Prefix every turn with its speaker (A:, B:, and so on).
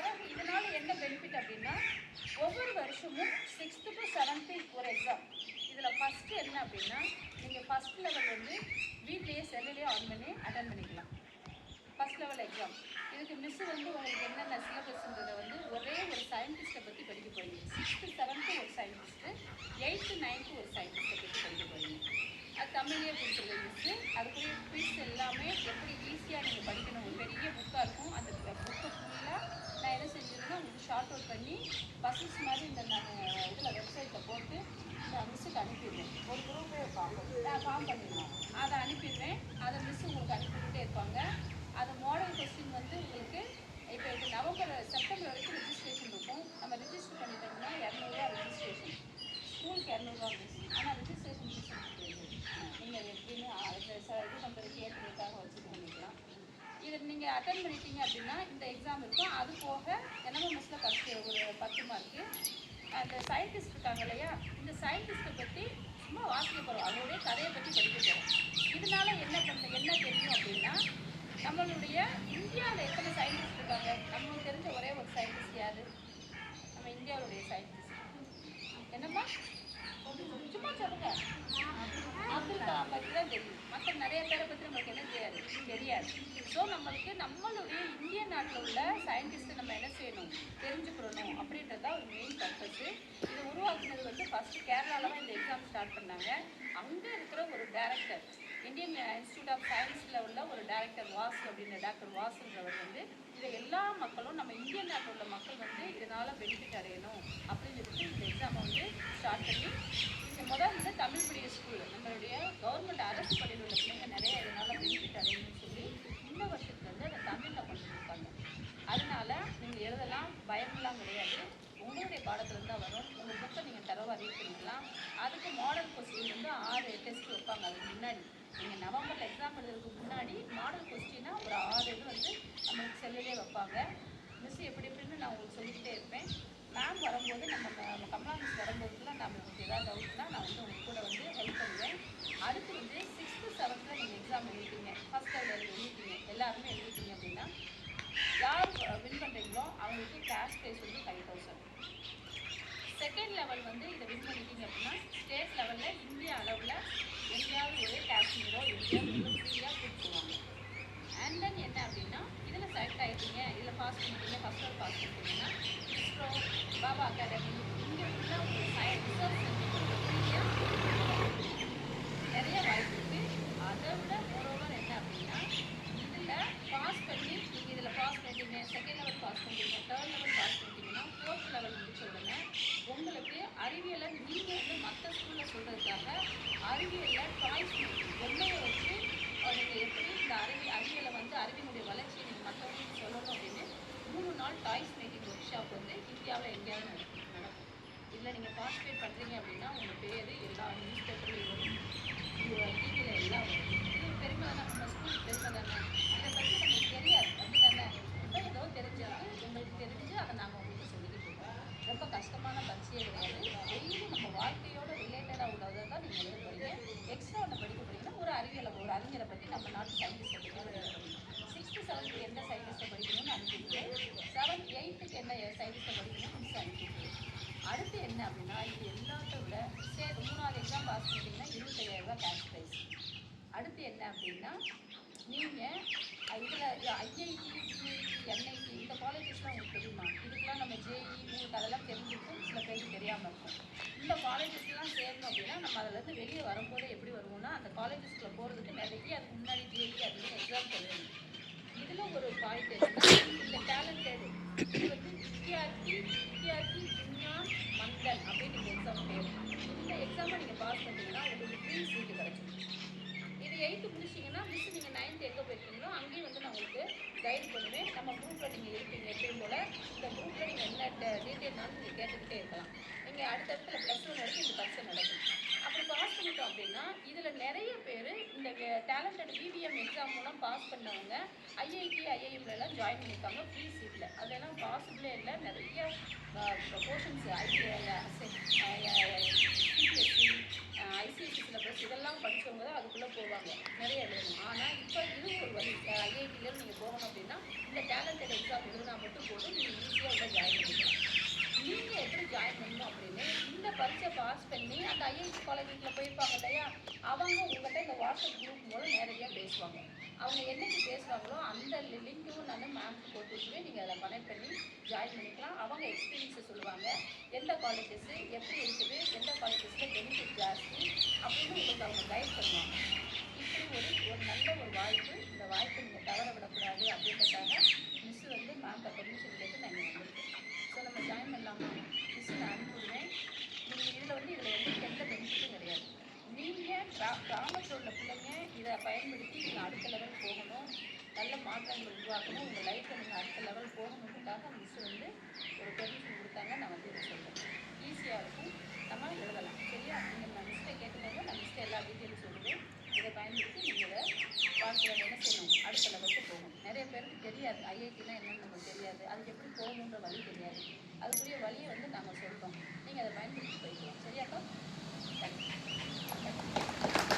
A: பிறகு இதனால் என்ன பெனிஃபிட் அப்படின்னா ஒவ்வொரு வருஷமும் 6th to 7th ஒரு எக்ஸாம். இதில் ஃபஸ்ட்டு என்ன அப்படின்னா நீங்கள் ஃபஸ்ட் லெவல் வந்து வீட்லேயே செல்லுலேயே ஆன் பண்ணி அட்டன் பண்ணிக்கலாம். ஃபஸ்ட் லெவல் எக்ஸாம் இதுக்கு மிஸ்ஸு வந்து உங்களுக்கு என்னென்ன சிலபஸ்ன்றதை வந்து ஒரே ஒரு சயின்டிஸ்ட்டை பற்றி படிக்க போகிறீங்க. 6th 7th ஒரு சயின்டிஸ்ட்டு, 8th 9th ஒரு சயின்டிஸ்ட்டை பற்றி படிக்க போகிறீங்க. அது தமிழ்லேயே கொடுத்துருக்க மிஸ்ஸு. அதுக்குரிய குவிஸ் எல்லாமே எப்படி ஈஸியாக நீங்கள் படிக்கணும். ஒரு பெரிய புக்காக இருக்கும். அந்த புக்கு ஃபுல்லாக நான் என்ன செஞ்சுருந்தேன்னா உங்களுக்கு ஷார்ட் அவுட் பண்ணி பஸ்ஸஸ் மாதிரி இந்த நான் இதில் வெப்சைட்டில் போட்டு நான் மிஸ்ஸுக்கு அனுப்பிடுவேன். ஒரு குரூப்பே ஃபார்ம் பண்ணிடுவேன். அதை அனுப்பிடுவேன். அதை மிஸ்ஸு உங்களுக்கு அனுப்பிக்கிட்டே இருப்பாங்க. அது மாடல் கொஸ்டின் வந்து உங்களுக்கு இப்போ செப்டம்பர் வரைக்கும் ரெஜிஸ்ட்ரேஷன் இருக்கும். நம்ம ரெஜிஸ்டர் பண்ணிட்டோம்னா 200 ரெஜிஸ்ட்ரேஷன். ஸ்கூலுக்கு 200 மிஸ். ஆனால் ரெஜிஸ்ட்ரேஷன் ஃபீஸ் நீங்கள் எப்படின்னு இது பண்ணுறதுக்கு ஏற்றுறதுக்காக வச்சு பண்ணிக்கலாம். இதை நீங்கள் அட்டன் பண்ணிட்டீங்க அப்படின்னா இந்த எக்ஸாம் இருக்கும். அது போக என்னமோ மிஸ்ஸில் ஃபஸ்ட்டு ஒரு 10 மார்க்கு. அந்த சயின்டிஸ்ட் இருக்காங்க இல்லையா, இந்த சயின்டிஸ்ட்டை பற்றி சும்மா வாசிக்க போகிறோம். அதோடைய கதையை பற்றி படிக்க போகிறோம். இதனால என்ன தெரியும் அப்படின்னா நம்மளுடைய இந்தியாவில் எத்தனை சயின்டிஸ்ட் இருக்காங்க. நம்மளுக்கு தெரிஞ்ச ஒரே ஒரு சயின்டிஸ்ட் யார்? நம்ம இந்தியாவுடைய சயின்டிஸ்ட் என்னம்மா? சும்மா சொல்லுங்க. அப்துல் கலாம் பற்றி தான் தெரியும். மற்ற நிறைய பேரை பற்றி நம்மளுக்கு என்ன தெரியாது. ஸோ நம்மளுடைய இந்திய நாட்டில் உள்ள சயின்டிஸ்ட்டை நம்ம என்ன செய்யணும், தெரிஞ்சுக்கிறணும் அப்படின்றது தான் ஒரு மெயின் பர்பஸ்ஸு. இதை உருவாக்குனது வந்து ஃபஸ்ட்டு கேரளாவில் தான் இந்த எக்ஸாம் ஸ்டார்ட் பண்ணாங்க. அங்கே இருக்கிற ஒரு டைரக்டர், இந்தியன் இன்ஸ்டியூட் ஆஃப் சயின்ஸில் உள்ள ஒரு டைரக்டர் வாசு அப்படின்ற டாக்டர் வாசுன்றவர் வந்து இதை எல்லா மக்களும் நம்ம இந்திய நாட்டில் உள்ள மக்கள் வந்து இதனால் பெனிஃபிட் அடையணும் அப்படின்னு சொல்லிட்டு இந்த எக்ஸாமை வந்து ஸ்டார்ட் பண்ணி வந்து தமிழ் மீடியம் ஸ்கூல் நம்மளுடைய கவர்மெண்ட் அரசு பள்ளியில் உள்ள பிள்ளைங்க நிறைய இதனால் பெனிஃபிட் அடையணும்னு சொல்லி இந்த வருஷத்துலேருந்து அதை தமிழில் கொண்டு கொடுப்பாங்க. அதனால நீங்கள் எழுதலாம், பயமெல்லாம் கிடையாது. உங்களுடைய பாடத்தில் தான் வரும். உங்கள் புக்கை நீங்கள் தரவாக ரீட் பண்ணிக்கலாம். அதுக்கு மாடல் கொஸ்டின் வந்து 6 டெஸ்ட் வைப்பாங்க. அதுக்கு முன்னாடி நீங்கள் நவம்பரில் எக்ஸாம் எழுதுறதுக்கு முன்னாடி மாடல் கொஸ்டினாக ஒரு 6 இது வந்து நம்மளுக்கு செல்லுலேயே வைப்பாங்க. மிஸ் எப்படி எப்படின்னு நான் உங்களுக்கு சொல்லிக்கிட்டே இருப்பேன். மேம் வரும்போது நம்ம கமலா மிஸ் வரும்போதுலாம் நம்மளுக்கு ஏதாவது டவுட்னா நான் வந்து உங்களுக்கு கூட வந்து ஹெல்ப் பண்ணுவேன். அடுத்து வந்து 6th 7th நீங்கள் எக்ஸாம் எழுதிட்டீங்க, ஃபஸ்ட் லெவல் எழுதிட்டீங்க, எல்லாருமே எழுதிட்டீங்க அப்படின்னா யார் வின் பண்ணுறீங்களோ அவங்களுக்கு கேஷ் ப்ரைஸ் வந்து 5000. செகண்ட் லெவல் வந்து இதை வின் பண்ணிட்டீங்க அப்படின்னா ஸ்டேட் லெவலில் இந்தியா அளவில் எங்கேயாவது ஒரு காஷ்மீரோ எங்கேயாவது ஃப்ரீயாக கொடுத்துருவாங்க. அண்ட் தென் என்ன அப்படின்னா இதில் செலக்ட் ஆகிட்டீங்க, இதில் பாஸ் பண்ணிட்டீங்க, ஃபஸ்ட் லெவல் பாஸ் பண்ணிட்டீங்கன்னா இஸ்ரோ, பாபா அகாடமி இங்கே உள்ள ஒரு ரிசர்ச் நிறைய வாய்ப்பு இருக்குது. அதை விட மோரோவர் என்ன அப்படின்னா இதில் பாஸ் பண்ணி நீங்கள் இதில் பாஸ் பண்ணிட்டீங்க, செகண்ட் லெவல் பாஸ் பண்ணிட்டீங்க, தேர்ட் லெவல் பாஸ் பண்ணிட்டீங்கன்னா 4th லெவல் முடிச்ச உடனே உங்களுக்கு அறிவியலை நீங்கள் வந்து மற்ற ஸ்கூலில் சொல்கிறதுக்காக அறிவியலில் டாய்ஸ் பொம்மையை வச்சு நீங்கள் எப்படி இந்த அறிவியலை வந்து அறிவியனுடைய வளர்ச்சியை நீங்கள் மற்றவங்களுக்கு சொல்லணும் அப்படின்னு 3 நாள் டாய்ஸ் மேக்கிங் ஒர்க் ஷாப் வந்து இந்தியாவில் எங்கேயாவது நடக்கும். இதில் நீங்கள் பார்ட்டிசிபேட் பண்ணுறீங்க அப்படின்னா உங்கள் பேர் எல்லா நியூஸ் பேப்பர்லையும் வரும், டிவியில் எல்லாம் வரும். இது பெருமை தானே, நம்ம ஸ்கூலுக்கு பெருமை தானே. இதை பற்றி நமக்கு தெரியாது அப்படி தானே. இப்போ ஏதோ தெரிஞ்சது உங்களுக்கு தெரிஞ்சு அதை நாங்கள் உங்களுக்கு சொல்லிக்கிட்டு இருக்கோம். ரொம்ப கஷ்டமான பரீட்சையே கிடையாது. டெய்லி நம்ம வாழ்க்கையோட ரிலேட்டடாக உள்ளதை தான் நீங்கள் எழுத போகிறீங்க. எக்ஸ்ட்ரா ஒன்று படிக்க போகிறீங்கன்னா ஒரு அறிஞரை பற்றி நம்ம நாட்டு சயின்டிஸ்ட்டை பற்றி படிக்கணும். 6th 7th எந்த சயின்டிஸ்ட்டை படிக்கணும்னு அனுப்பிட்டு 7th 8th என்ன சயின்டிஸ்ட்டை படிக்கணும்னு மிஸ் அனுப்பிட்டு அடுத்து என்ன அப்படின்னா இது எல்லாத்த விட 3வது எக்ஸாம் பாஸ் பண்ணிட்டீங்கன்னா 25000 கேஷ் ப்ரைஸ். அடுத்து என்ன அப்படின்னா நீங்கள் இதில் ஐஐடி, ஜிஐடி, என்ஐடி இந்த காலேஜஸ்லாம் உங்களுக்கு தெரியுமா? இதுக்கெலாம் நம்ம ஜேஇ உங்களுக்கு அதெல்லாம் தெரிஞ்சிருக்கும், சில பேருக்கு தெரியாமல் இருக்கும். இந்த காலேஜஸ்லாம் சேரணும் அப்படின்னா நம்ம அதிலேருந்து வெளியே வரும்போது எப்படி வருவோம்னா அந்த காலேஜஸ்க்குள்ளே போகிறதுக்கு நிறைய அதுக்கு முன்னாடி ஜேஇ அப்படின்னு எக்ஸாம் எழுதணும். இதில் ஒரு பாயிண்ட் என்னன்னா இந்த டேலண்டட் இது வந்து வித்யார்த்தி விஞ்ஞான் மண்டல் அப்படின்னு இந்த எக்ஸாம் பேர். இந்த எக்ஸாமை நீங்கள் பாஸ் பண்ணிட்டீங்கன்னா உங்களுக்கு ஃப்ரீ சீட்டு கிடச்சிடும். இது 8th முடிச்சிங்கன்னா மிஸ் நீங்கள் 9th எங்கே போயிருக்கீங்களோ அங்கேயும் வந்து நான் உங்களுக்கு கைட் பண்ணுவேன். நம்ம குரூப்பில் நீங்கள் இருப்பீங்க எப்பயும் போல். இந்த குரூப்பில் நீங்கள் என்ன டீட்டெயில்னாலும் நீங்கள் கேட்டுக்கிட்டே இருக்கலாம். நீங்கள் அடுத்தடுத்துல +1 வரைக்கும் இந்த பரீட்சை நடக்கும். அப்படி பாஸ் பண்ணிட்டோம் அப்படின்னா இதில் நிறைய பேர் இந்த டேலண்டட் பிபிஎம் எக்ஸாம் மூலம் பாஸ் பண்ணவங்க ஐஐடி, ஐஐஎம்லாம் ஜாயின் பண்ணியிருக்காங்க ஃப்ரீ சீட்டில். அதெல்லாம் பாசிபிளே இல்லை. நிறைய போர்ஷன்ஸ் சிபிஎஸ்சி, ஐசிஎஸ்சி சிலபஸ் இதெல்லாம் படித்தவங்க தான் அதுக்குள்ளே போவாங்க, நிறைய எழுதணும். ஆனால் இப்போ இது ஒரு வழி. ஐஐடியில் நீங்கள் போகணும் அப்படின்னா இந்த டேலண்டட் எக்ஸாம் எழுதினா மட்டும் போதும், நீங்கள் ஈஸியாக உள்ள ஜாயின் பண்ணிக்கலாம். நீங்கள் எப்படி ஜாயின் பண்ணணும் அப்படின்னு இந்த பரீட்சை பாஸ் பண்ணி அந்த ஐஐடி காலேஜில் போயிருப்பாங்க இல்லையா, அவங்க உங்கள்கிட்ட இந்த வாட்ஸ்அப் குரூப் மூலம் நேரடியாக பேசுவாங்க. அவங்க என்னைக்கு பேசுகிறாங்களோ அந்த லிங்க்கும் நான் மேம்க்கு போட்டு விட்டுருவேன். நீங்கள் அதை கனெக்ட் பண்ணி ஜாயின் பண்ணிக்கலாம். அவங்க எக்ஸ்பீரியன்ஸை சொல்லுவாங்க, எந்த காலேஜஸ்ஸு எப்படி இருக்குது, எந்த காலேஜஸில் பெனிஃபிட் ஜாஸ்தி அப்படின்னு உங்களுக்கு அவங்க கைட் பண்ணுவாங்க. இப்படி ஒரு நல்ல ஒரு வாய்ப்பு. இந்த வாய்ப்பை நீங்கள் தவற விடக்கூடாது அப்படின்றதுக்காக மிஸ்ஸு வந்து மேம்கிட்ட பெர்மிஷன் கேட்டு நான் இங்கே வந்திருக்கேன். ஸோ நம்ம ஜாயின் பண்ணலாமா? மிஸ்ஸு நான் அனுப்பிவிடுவேன். நீங்கள் இதில் எந்த பெனிஃபிட்டும் கிடையாது. நீங்கள் கிராமத்தில் உள்ள பிள்ளைங்க இதை பயன்படுத்தி நீங்கள் அடுத்த லெவல் போகணும், நல்ல மாற்றங்கள் உருவாக்கணும், உங்கள் லைஃப்பில் நீங்கள் அடுத்த லெவல் போகணுன்றதுக்காக மிஸ்ஸு வந்து ஒரு பெர்மிஷன் கொடுத்தாங்க. நான் வந்து இதை சொல்கிறேன். ஈஸியாக இருக்கும், நம்ம எழுதலாம். சரியா? நீங்கள் நான் மிஸ்ட்டை கேட்டுக்கோங்க. நான் மிஸ்ட்டை எல்லா டீட்டெயிலும் சொல்லுவேன். இதை பயன்படுத்தி நீங்கள் இதை வாழ்க்கையில் என்ன செய்யணும், அடுத்த லெவலுக்கு போகணும். நிறைய பேருக்கு தெரியாது ஐஐடினா என்னன்னு நமக்கு தெரியாது, அதுக்கு எப்படி போகணுன்ற வழி தெரியாது. அதுக்குரிய வழியை வந்து நாங்கள் சொல்கிறோம். நீங்கள் அதை பயன்படுத்தி போய்க்கலாம். சரியாக்கா? தேங்க்யூ.